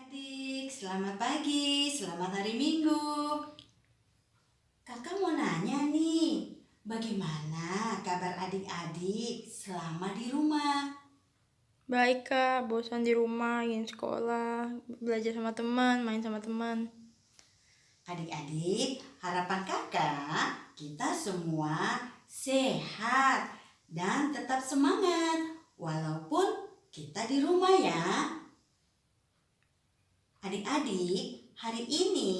Adik-adik, selamat pagi, selamat hari Minggu. Kakak mau nanya nih, bagaimana kabar adik-adik selama di rumah? Baik kak, bosan di rumah, ingin sekolah, belajar sama teman, main sama teman. Adik-adik, harapan kakak kita semua sehat dan tetap semangat walaupun kita di rumah ya. Adik-adik, hari ini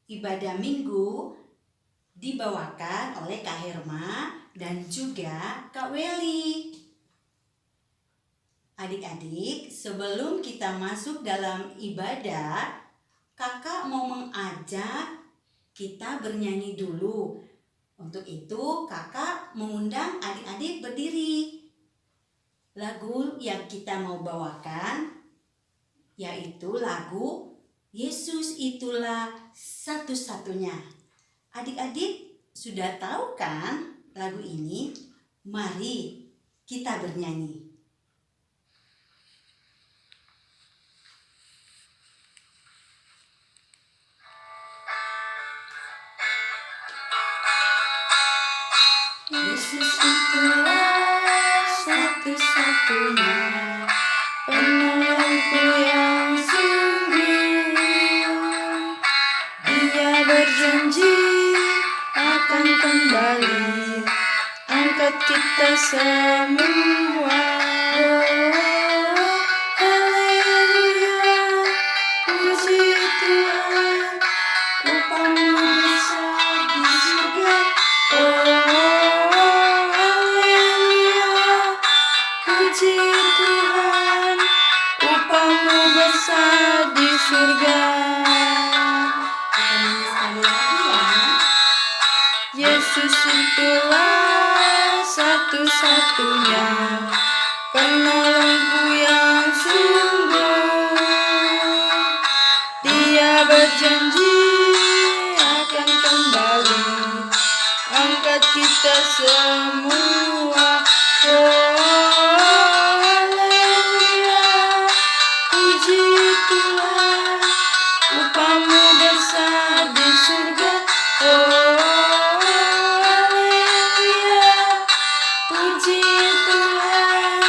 ibadah minggu dibawakan oleh Kak Herma dan juga Kak Weli. Adik-adik, sebelum kita masuk dalam ibadah, kakak mau mengajak kita bernyanyi dulu. Untuk itu kakak mengundang adik-adik berdiri. Lagu yang kita mau bawakan yaitu lagu Yesus Itulah Satu-Satunya. Adik-adik sudah tahu kan lagu ini? Mari kita bernyanyi. Yesus itulah satu-satunya penolongku yang sungguh. Dia berjanji akan kembali angkat kita semua. Haleluya, puji Tuhan, upamu besar di surga. Haleluya, puji Tuhan, upamu besar di surga. Kita nyanyi sekali lagi ya. Yesus itulah satu-satunya penolongku yang sungguh. Dia berjanji akan kembali angkat kita semua. Haleluya, puji Tuhan, upamu besar di surga. Haleluya, puji Tuhan,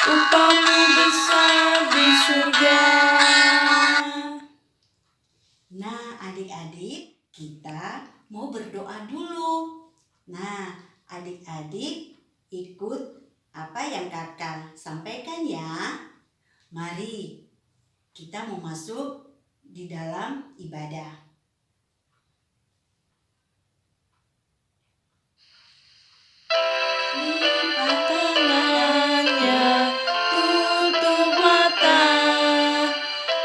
upamu besar di surga. Nah, adik-adik, kita mau berdoa dulu. Nah, adik-adik ikut apa yang kakak sampaikan ya. Mari kita mau masuk di dalam ibadah. Lipat tangannya, tutup mata,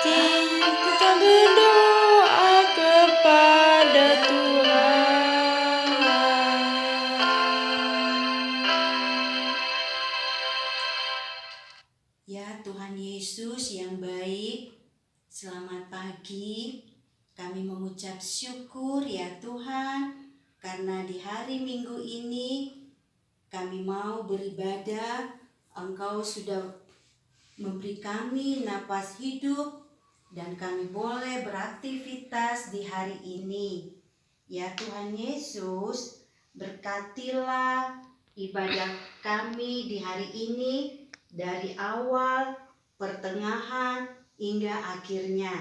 kita berdoa kepada Tuhan. Ya Tuhan Yesus yang baik, selamat pagi. Kami mengucap syukur ya Tuhan, karena di hari Minggu ini kami mau beribadah. Engkau sudah memberi kami napas hidup dan kami boleh beraktivitas di hari ini. Ya Tuhan Yesus, berkatilah ibadah kami di hari ini dari awal, pertengahan, hingga akhirnya.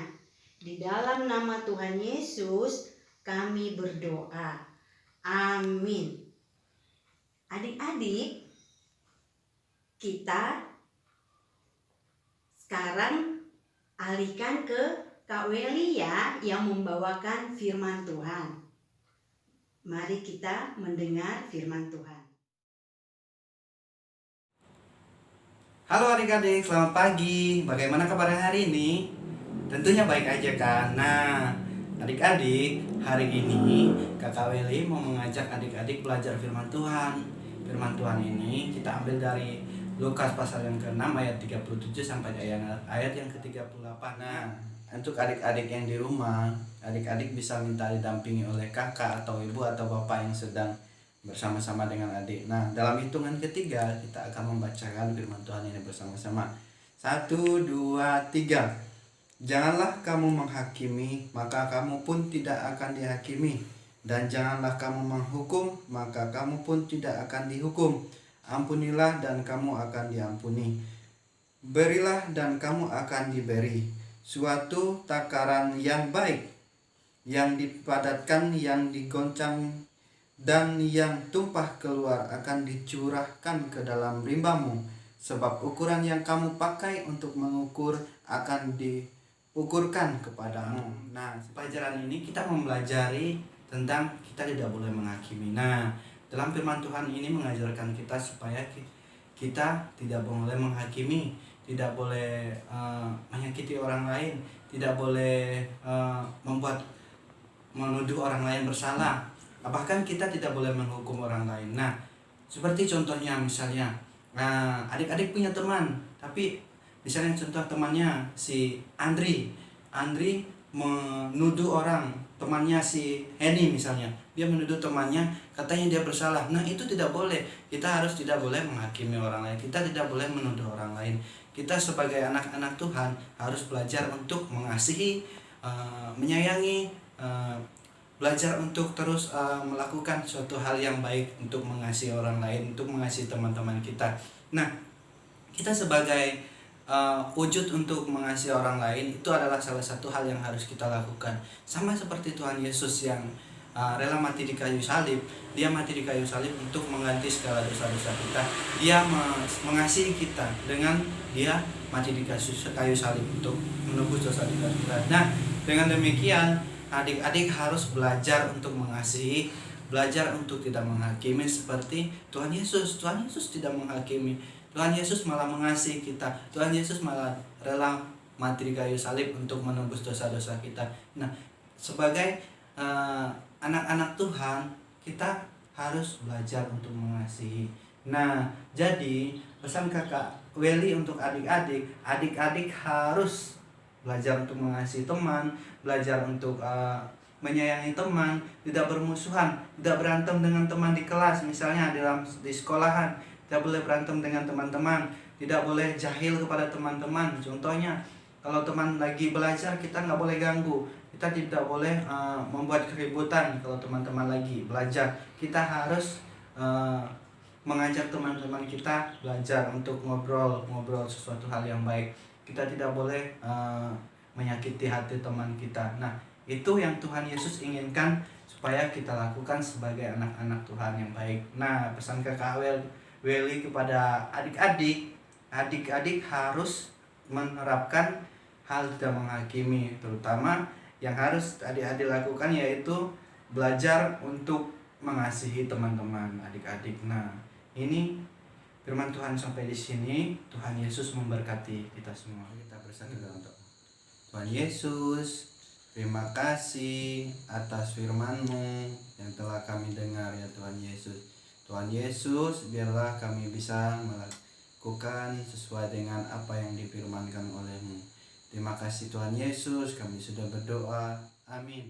Di dalam nama Tuhan Yesus kami berdoa. Amin. Adik-adik, kita sekarang alihkan ke Kak Weli ya, yang membawakan firman Tuhan. Mari kita mendengar firman Tuhan. Halo adik-adik, selamat pagi. Bagaimana kabar hari ini? Tentunya baik aja kan? Nah, adik-adik, hari ini Kakak Weli mau mengajak adik-adik belajar firman Tuhan. Firman Tuhan ini kita ambil dari Lukas pasal yang ke-6 ayat 37 sampai ayat yang ke-38. Nah, untuk adik-adik yang di rumah, adik-adik bisa minta didampingi oleh kakak atau ibu atau bapak yang sedang bersama-sama dengan adik. Nah, dalam hitungan ketiga kita akan membacakan firman Tuhan ini bersama-sama. 1, 2, 3. Janganlah kamu menghakimi, maka kamu pun tidak akan dihakimi. Dan janganlah kamu menghukum, maka kamu pun tidak akan dihukum. Ampunilah dan kamu akan diampuni. Berilah dan kamu akan diberi. Suatu takaran yang baik, yang dipadatkan, yang digoncang, dan yang tumpah keluar akan dicurahkan ke dalam rimbamu. Sebab ukuran yang kamu pakai untuk mengukur akan diukurkan kepadamu. Nah, pelajaran ini kita mempelajari tentang kita tidak boleh menghakimi. Nah, dalam firman Tuhan ini mengajarkan kita supaya kita tidak boleh menghakimi, tidak boleh menyakiti orang lain, tidak boleh menuduh orang lain bersalah. Bahkan kita tidak boleh menghukum orang lain. Nah, seperti contohnya misalnya, adik-adik punya teman, tapi misalnya contoh temannya si Andri menuduh orang, temannya si Henny misalnya, dia menuduh temannya, katanya dia bersalah. Nah, itu tidak boleh. Kita harus tidak boleh menghakimi orang lain, kita tidak boleh menuduh orang lain. Kita sebagai anak-anak Tuhan harus belajar untuk mengasihi, menyayangi, belajar untuk terus melakukan suatu hal yang baik, untuk mengasihi orang lain, untuk mengasihi teman-teman kita. Nah, kita sebagai wujud untuk mengasihi orang lain itu adalah salah satu hal yang harus kita lakukan. Sama seperti Tuhan Yesus yang rela mati di kayu salib. Dia mati di kayu salib untuk mengganti segala dosa-dosa kita. Dia mengasihi kita dengan dia mati di kayu salib untuk menebus dosa-dosa kita. Nah, dengan demikian adik-adik harus belajar untuk mengasihi, belajar untuk tidak menghakimi seperti Tuhan Yesus. Tuhan Yesus tidak menghakimi. Tuhan Yesus malah mengasihi kita. Tuhan Yesus malah rela mati di kayu salib untuk menebus dosa-dosa kita. Nah, sebagai anak-anak Tuhan, kita harus belajar untuk mengasihi. Nah, jadi pesan Kakak Welly untuk adik-adik, adik-adik harus belajar untuk mengasihi teman, belajar untuk menyayangi teman, tidak bermusuhan, tidak berantem dengan teman di kelas, misalnya di sekolahan, tidak boleh berantem dengan teman-teman, tidak boleh jahil kepada teman-teman. Contohnya, kalau teman lagi belajar, kita nggak boleh ganggu, kita tidak boleh membuat keributan. Kalau teman-teman lagi belajar, kita harus mengajak teman-teman kita belajar untuk ngobrol sesuatu hal yang baik. Kita tidak boleh menyakiti hati teman kita. Nah, itu yang Tuhan Yesus inginkan supaya kita lakukan sebagai anak-anak Tuhan yang baik. Nah, pesan Kakak Welly kepada adik-adik, adik-adik harus menerapkan hal tidak menghakimi, terutama yang harus adik-adik lakukan yaitu belajar untuk mengasihi teman-teman adik-adik. Nah, ini firman Tuhan sampai di sini. Tuhan Yesus memberkati kita semua. Kita bersatu dalam doa. Tuhan Yesus, terima kasih atas firman-Mu yang telah kami dengar ya Tuhan Yesus. Tuhan Yesus, biarlah kami bisa melakukan sesuai dengan apa yang difirmankan oleh-Mu. Terima kasih Tuhan Yesus, kami sudah berdoa. Amin.